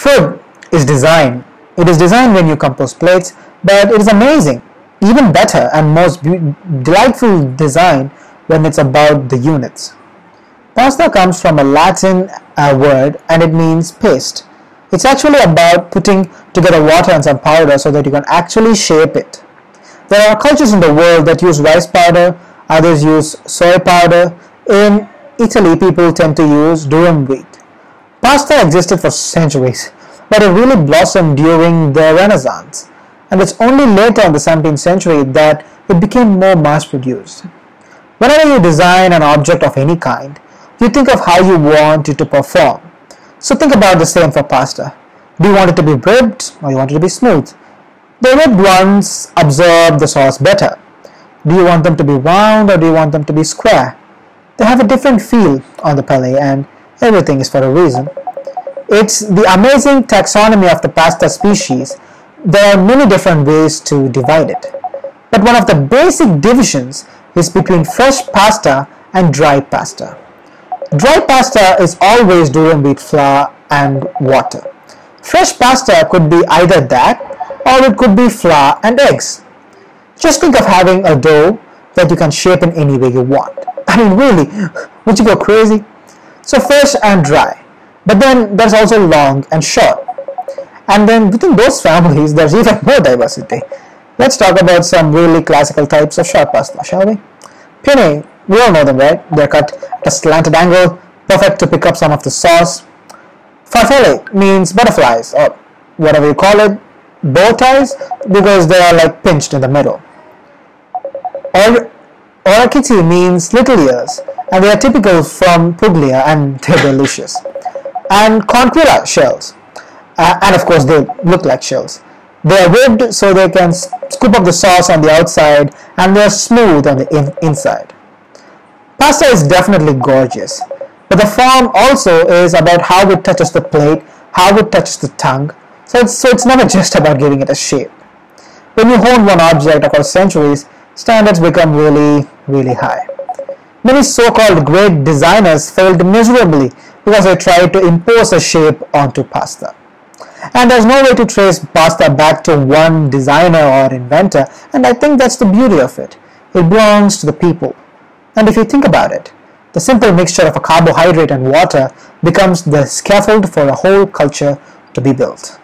Food is design. It is designed when you compose plates, but it is amazing, even better and most delightful design when it's about the units. Pasta comes from a Latin word and it means paste. It's actually about putting together water and some powder so that you can actually shape it. There are cultures in the world that use rice powder, others use soy powder. In Italy, people tend to use durum wheat. Pasta existed for centuries, but it really blossomed during the Renaissance, and it's only later in the 17th century that it became more mass-produced. Whenever you design an object of any kind, you think of how you want it to perform. So think about the same for pasta. Do you want it to be ribbed or you want it to be smooth? The ribbed ones absorb the sauce better. Do you want them to be round or do you want them to be square? They have a different feel on the palate, and everything is for a reason. It's the amazing taxonomy of the pasta species. There are many different ways to divide it. But one of the basic divisions is between fresh pasta and dry pasta. Dry pasta is always durum wheat flour and water. Fresh pasta could be either that or it could be flour and eggs. Just think of having a dough that you can shape in any way you want. I mean, really, would you go crazy? So fresh and dry. But then there's also long and short. And then within those families, there's even more diversity. Let's talk about some really classical types of short pasta, shall we? Penne, we all know them, right? They're cut at a slanted angle, perfect to pick up some of the sauce. Farfalle means butterflies, or whatever you call it, bow ties, because they are like pinched in the middle. Orecchiette means little ears, and they are typical from Puglia, and they're delicious. And conchiglia shells, and of course they look like shells. They are ribbed so they can scoop up the sauce on the outside, and they are smooth on the inside. Pasta is definitely gorgeous, but the form also is about how it touches the plate, how it touches the tongue, so it's never just about giving it a shape. When you hone one object across centuries, standards become really, really high. Many so-called great designers failed miserably because they tried to impose a shape onto pasta. And there's no way to trace pasta back to one designer or inventor, and I think that's the beauty of it. It belongs to the people. And if you think about it, the simple mixture of a carbohydrate and water becomes the scaffold for a whole culture to be built.